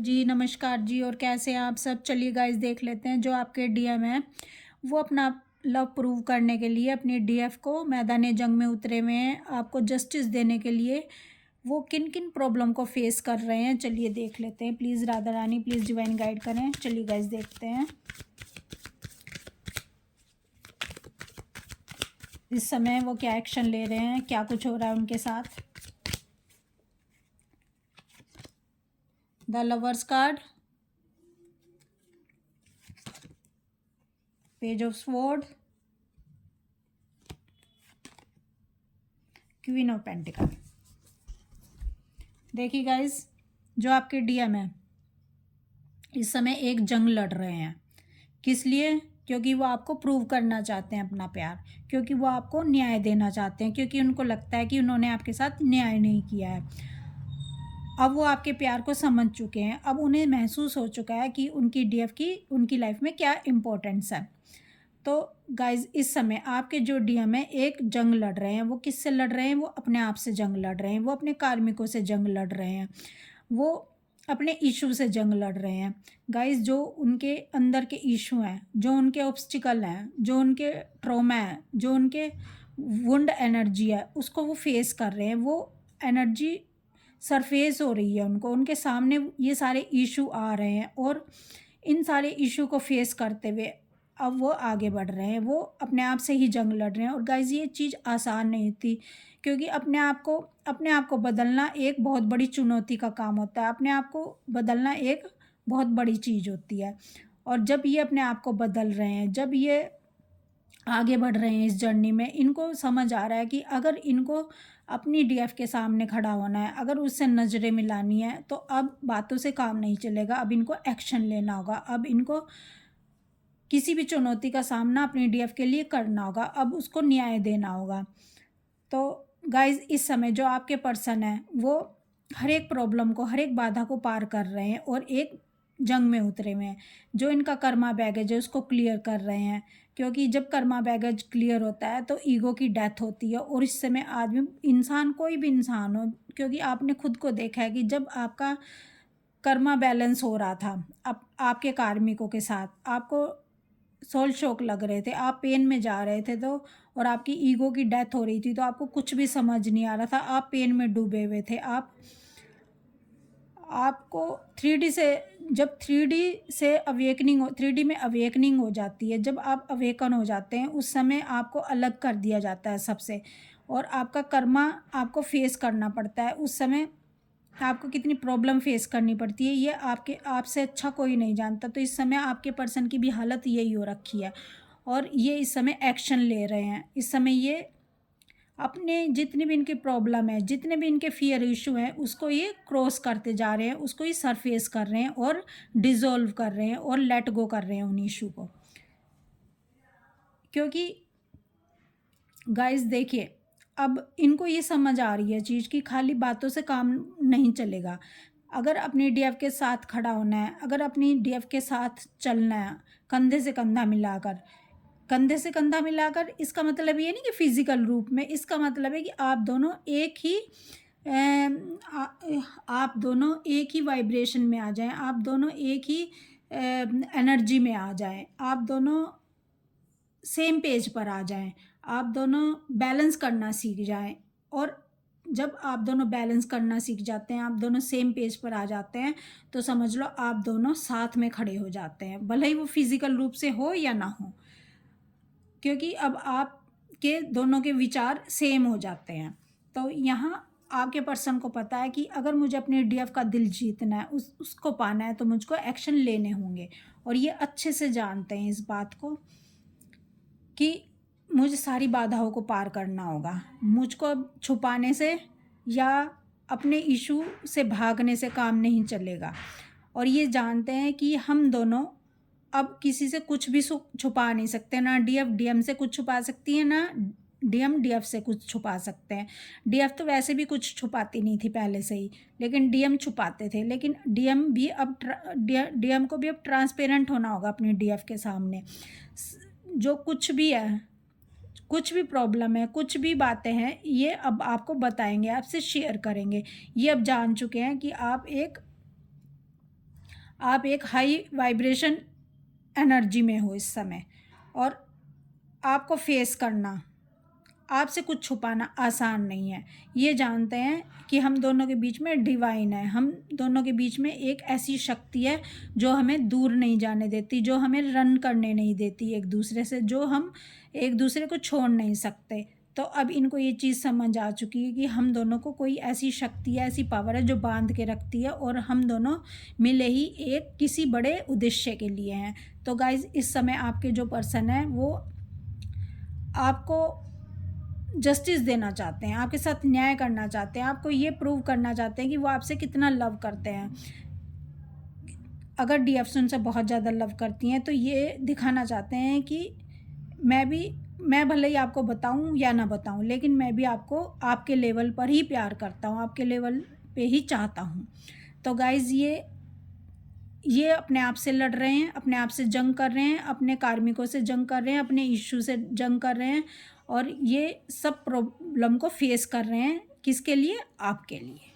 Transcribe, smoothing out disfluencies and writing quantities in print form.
जी, नमस्कार जी। और कैसे हैं आप सब? चलिए गाइस देख लेते हैं जो आपके डीएम हैं, वो अपना लव प्रूव करने के लिए अपनी डीएफ को मैदान जंग में उतरे हुए हैं। आपको जस्टिस देने के लिए वो किन-किन प्रॉब्लम को फेस कर रहे हैं, चलिए देख लेते हैं। Please Radha Rani please divine guide करें। चलिए गाइस देखते हैं। इस समय वो क्या एक्शन ले रहे हैं, क्या कुछ हो रहा है उनके साथ। The lovers card, page of sword, queen of pentacle. देखिए गाइस, जो आपके डीएम है इस समय एक जंग लड़ रहे हैं। किस लिए? क्योंकि वो आपको प्रूव करना चाहते हैं अपना प्यार, क्योंकि वो आपको न्याय देना चाहते हैं, क्योंकि उनको लगता है कि उन्होंने आपके साथ न्याय नहीं किया है। अब वो आपके प्यार को समझ चुके हैं। अब उन्हें महसूस हो चुका है कि उनकी डीएफ की उनकी लाइफ में क्या इम्पोर्टेंस है। तो गाइज इस समय आपके जो डीएम है एक जंग लड़ रहे हैं। वो किससे लड़ रहे हैं? वो अपने आप से जंग लड़ रहे हैं, वो अपने कार्मिकों से जंग लड़ रहे हैं, वो अपने इशू से जंग लड़ रहे हैं। गाइज जो उनके अंदर के इशू हैं, जो उनके ऑब्स्टिकल हैं, जो उनके ट्रॉमा है, जो उनके वुंड एनर्जी है, उसको वो फेस कर रहे हैं। वो एनर्जी सरफेस हो रही है उनको, उनके सामने ये सारे इशू आ रहे हैं और इन सारे इशू को फेस करते हुए अब वो आगे बढ़ रहे हैं। वो अपने आप से ही जंग लड़ रहे हैं। और गाइज़ ये चीज़ आसान नहीं थी, क्योंकि अपने आप को बदलना एक बहुत बड़ी चुनौती का काम होता है। अपने आप को बदलना एक बहुत बड़ी चीज़ होती है। और जब ये अपने आप को बदल रहे हैं, जब ये आगे बढ़ रहे हैं इस जर्नी में, इनको समझ आ रहा है कि अगर इनको अपनी डीएफ के सामने खड़ा होना है, अगर उससे नज़रें मिलानी है, तो अब बातों से काम नहीं चलेगा। अब इनको एक्शन लेना होगा। अब इनको किसी भी चुनौती का सामना अपनी डीएफ के लिए करना होगा। अब उसको न्याय देना होगा। तो गाइज़ इस समय जो आपके पर्सन हैं वो हर एक प्रॉब्लम को, हर एक बाधा को पार कर रहे हैं और एक जंग में उतरे हुए हैं। जो इनका कर्मा बैगेज है उसको क्लियर कर रहे हैं, क्योंकि जब कर्मा बैगेज क्लियर होता है तो ईगो की डेथ होती है। और इस समय आदमी, इंसान, कोई भी इंसान हो, क्योंकि आपने खुद को देखा है कि जब आपका कर्मा बैलेंस हो रहा था अब आपके कार्मिकों के साथ, आपको सोल शॉक लग रहे थे, आप पेन में जा रहे थे, तो और आपकी ईगो की डेथ हो रही थी, तो आपको कुछ भी समझ नहीं आ रहा था, आप पेन में डूबे हुए थे। आपको 3D से, जब 3D में अवेकनिंग हो जाती है, जब आप अवेकन हो जाते हैं, उस समय आपको अलग कर दिया जाता है सबसे, और आपका कर्मा आपको फेस करना पड़ता है। उस समय आपको कितनी प्रॉब्लम फेस करनी पड़ती है ये आपसे अच्छा कोई नहीं जानता। तो इस समय आपके पर्सन की भी हालत यही हो रखी है और ये इस समय एक्शन ले रहे हैं। इस समय ये अपने जितनी भी इनकी प्रॉब्लम है, जितने भी इनके फियर इशू हैं, उसको ये क्रॉस करते जा रहे हैं, उसको ये सरफेस कर रहे हैं और डिज़ोल्व कर रहे हैं और लेट गो कर रहे हैं उन इशू को। क्योंकि गाइस देखिए, अब इनको ये समझ आ रही है चीज़ कि खाली बातों से काम नहीं चलेगा। अगर अपनी डीएफ के साथ खड़ा होना है, अगर अपनी डीएफ के साथ चलना है, कंधे से कंधा मिलाकर, कंधे से कंधा मिलाकर, इसका मतलब ये नहीं कि फिजिकल रूप में, इसका मतलब है कि आप दोनों एक ही आप दोनों एक ही वाइब्रेशन में आ जाएं, आप दोनों एक ही एनर्जी में आ जाएं, आप दोनों सेम पेज पर आ जाएं, आप दोनों बैलेंस करना सीख जाएं। और जब आप दोनों बैलेंस करना सीख जाते हैं, आप दोनों सेम पेज पर आ जाते हैं, तो समझ लो आप दोनों साथ में खड़े हो जाते हैं, भले ही वो फिजिकल रूप से हो या ना हो, क्योंकि अब आपके दोनों के विचार सेम हो जाते हैं। तो यहाँ आपके पर्सन को पता है कि अगर मुझे अपने डीएफ का दिल जीतना है, उसको पाना है, तो मुझको एक्शन लेने होंगे। और ये अच्छे से जानते हैं इस बात को कि मुझे सारी बाधाओं को पार करना होगा। मुझको अब छुपाने से या अपने इशू से भागने से काम नहीं चलेगा। और ये जानते हैं कि हम दोनों अब किसी से कुछ भी छुपा नहीं सकते। ना डीएफ डीएम से कुछ छुपा सकती है, ना डीएम डीएफ से कुछ छुपा सकते हैं। डीएफ तो वैसे भी कुछ छुपाती नहीं थी पहले से ही, लेकिन डीएम छुपाते थे। लेकिन डीएम को भी अब ट्रांसपेरेंट होना होगा अपनी डीएफ के सामने। जो कुछ भी है, कुछ भी प्रॉब्लम है, कुछ भी बातें हैं, ये अब आपको बताएंगे, आपसे शेयर करेंगे। ये अब जान चुके हैं कि आप एक आप एक हाई वाइब्रेशन एनर्जी में हो इस समय, और आपको फेस करना, आपसे कुछ छुपाना आसान नहीं है। ये जानते हैं कि हम दोनों के बीच में डिवाइन है, हम दोनों के बीच में एक ऐसी शक्ति है जो हमें दूर नहीं जाने देती, जो हमें रन करने नहीं देती एक दूसरे से, जो हम एक दूसरे को छोड़ नहीं सकते। तो अब इनको ये चीज़ समझ आ चुकी है कि हम दोनों को कोई ऐसी शक्ति है, ऐसी पावर है जो बांध के रखती है, और हम दोनों मिले ही एक किसी बड़े उद्देश्य के लिए हैं। तो गाइज़, इस समय आपके जो पर्सन है वो आपको जस्टिस देना चाहते हैं, आपके साथ न्याय करना चाहते हैं, आपको ये प्रूव करना चाहते हैं कि वो आपसे कितना लव करते हैं। अगर डीएफ उनसे बहुत ज़्यादा लव करती हैं तो ये दिखाना चाहते हैं कि मैं भले ही आपको बताऊं या ना बताऊं, लेकिन मैं भी आपको आपके लेवल पर ही प्यार करता हूं, आपके लेवल पे ही चाहता हूं। तो गाइज़, ये अपने आप से लड़ रहे हैं, अपने आप से जंग कर रहे हैं, अपने कार्मिकों से जंग कर रहे हैं, अपने इश्यू से जंग कर रहे हैं, और ये सब प्रॉब्लम को फेस कर रहे हैं। किसके लिए? आपके लिए।